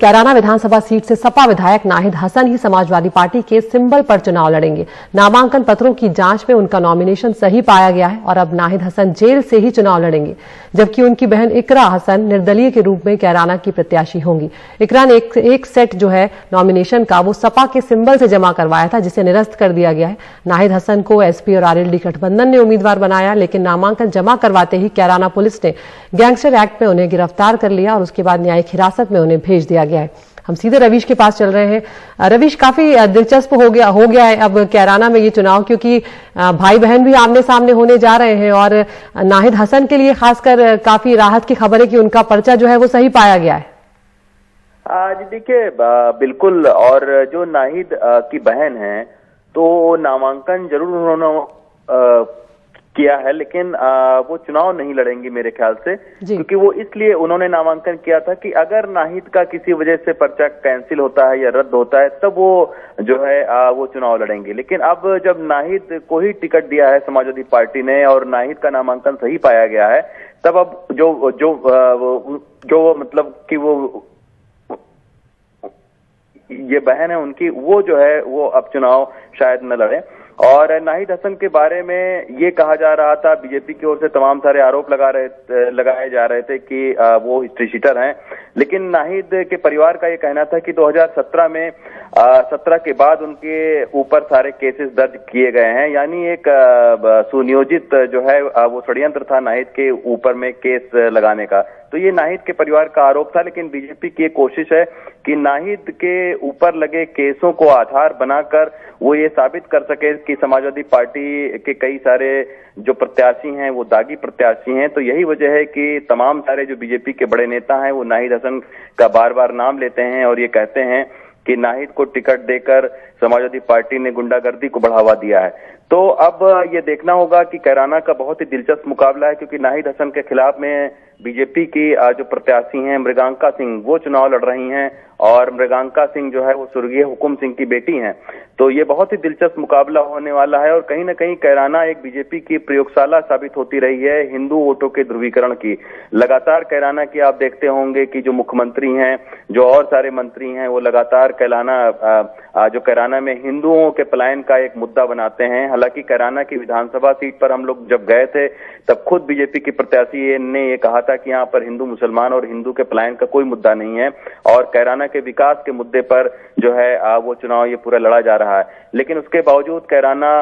कैराना विधानसभा seat से सपा विधायक नाहिद हसन ही Samajwadi party के सिंबल पर चुनाव लड़ेंगे। नामांकन पत्रों की जांच में उनका नॉमिनेशन सही पाया गया है और अब नाहिद हसन जेल से ही चुनाव लड़ेंगे, जबकि उनकी बहन इकरा हसन निर्दलीय के रूप में कैराना की प्रत्याशी होंगी। इकरा ने एक सेट जो है नॉमिनेशन का वो सपा के सिंबल से जमा करवाया था, जिसे निरस्त कर दिया गया है। नाहिद हसन को एसपी और आरएलडी गठबंधन ने उम्मीदवार बनाया, लेकिन नामांकन जमा करवाते ही कैराना पुलिस ने गैंगस्टर एक्ट में उन्हें गिरफ्तार कर लिया और उसके बाद न्यायिक हिरासत में उन्हें भेज दिया गया है। हम सीधे रवीश के पास चल रहे हैं। रवीश, काफी दिलचस्प हो गया है अब कैराना में ये चुनाव, क्योंकि भाई बहन भी आमने सामने होने जा रहे हैं और नाहिद हसन के लिए खासकर काफी राहत की खबर है कि उनका पर्चा जो है वो सही पाया गया है। आज देखिए बिल्कुल, और जो नाहिद की बहन है तो नामांकन जरूर उन्होंने किया है, लेकिन वो चुनाव नहीं लड़ेंगी मेरे ख्याल से, क्योंकि वो इसलिए उन्होंने नामांकन किया था कि अगर नाहिद का किसी वजह से पर्चा कैंसिल होता है या रद्द होता है तब वो जो है वो चुनाव लड़ेंगे। लेकिन अब जब नाहिद को ही टिकट दिया है समाजवादी पार्टी ने और नाहिद का नामांकन सही पाया गया है, तब अब जो मतलब कि वो ये बहन है उनकी, वो जो है वो अब चुनाव शायद न लड़े। और नाहिद हसन के बारे में ये कहा जा रहा था, बीजेपी की ओर से तमाम सारे आरोप लगाए जा रहे थे कि वो हिस्ट्री शीटर हैं, लेकिन नाहिद के परिवार का ये कहना था कि 2017 में 17 के बाद उनके ऊपर सारे केसेस दर्ज किए गए हैं, यानी एक सुनियोजित जो है वो षड्यंत्र था नाहिद के ऊपर में केस लगाने का। तो ये नाहिद के परिवार का आरोप था, लेकिन बीजेपी की एक कोशिश है कि नाहिद के ऊपर लगे केसों को आधार बनाकर वो ये साबित कर सके कि समाजवादी पार्टी के कई सारे जो प्रत्याशी हैं वो दागी प्रत्याशी हैं। तो यही वजह है कि तमाम सारे जो बीजेपी के बड़े नेता हैं वो नाहिद हसन का बार बार नाम लेते हैं और ये कहते हैं कि नाहिद को टिकट देकर समाजवादी पार्टी ने गुंडागर्दी को बढ़ावा दिया है। तो अब ये देखना होगा कि कैराना का बहुत ही दिलचस्प मुकाबला है, क्योंकि नाहिद हसन के खिलाफ में बीजेपी की जो प्रत्याशी हैं मृगांका सिंह, वो चुनाव लड़ रही हैं और मृगांका सिंह जो है वो स्वर्गीय हुकुम सिंह की बेटी हैं। तो ये बहुत ही दिलचस्प मुकाबला होने वाला है और कहीं ना कहीं कैराना एक बीजेपी की प्रयोगशाला साबित होती रही है हिंदू वोटों के ध्रुवीकरण की। लगातार कैराना की आप देखते होंगे कि जो मुख्यमंत्री हैं, जो और सारे मंत्री हैं, वो लगातार कैराना में हिंदुओं के पलायन का एक मुद्दा बनाते हैं। हालांकि कैराना की विधानसभा सीट पर हम लोग जब गए थे तब खुद बीजेपी की प्रत्याशी ने ये कहा था कि यहाँ पर हिंदू मुसलमान और हिंदू के पलायन का कोई मुद्दा नहीं है और कैराना के विकास के मुद्दे पर जो है वो चुनाव ये पूरा लड़ा जा रहा है। लेकिन उसके बावजूद कैराना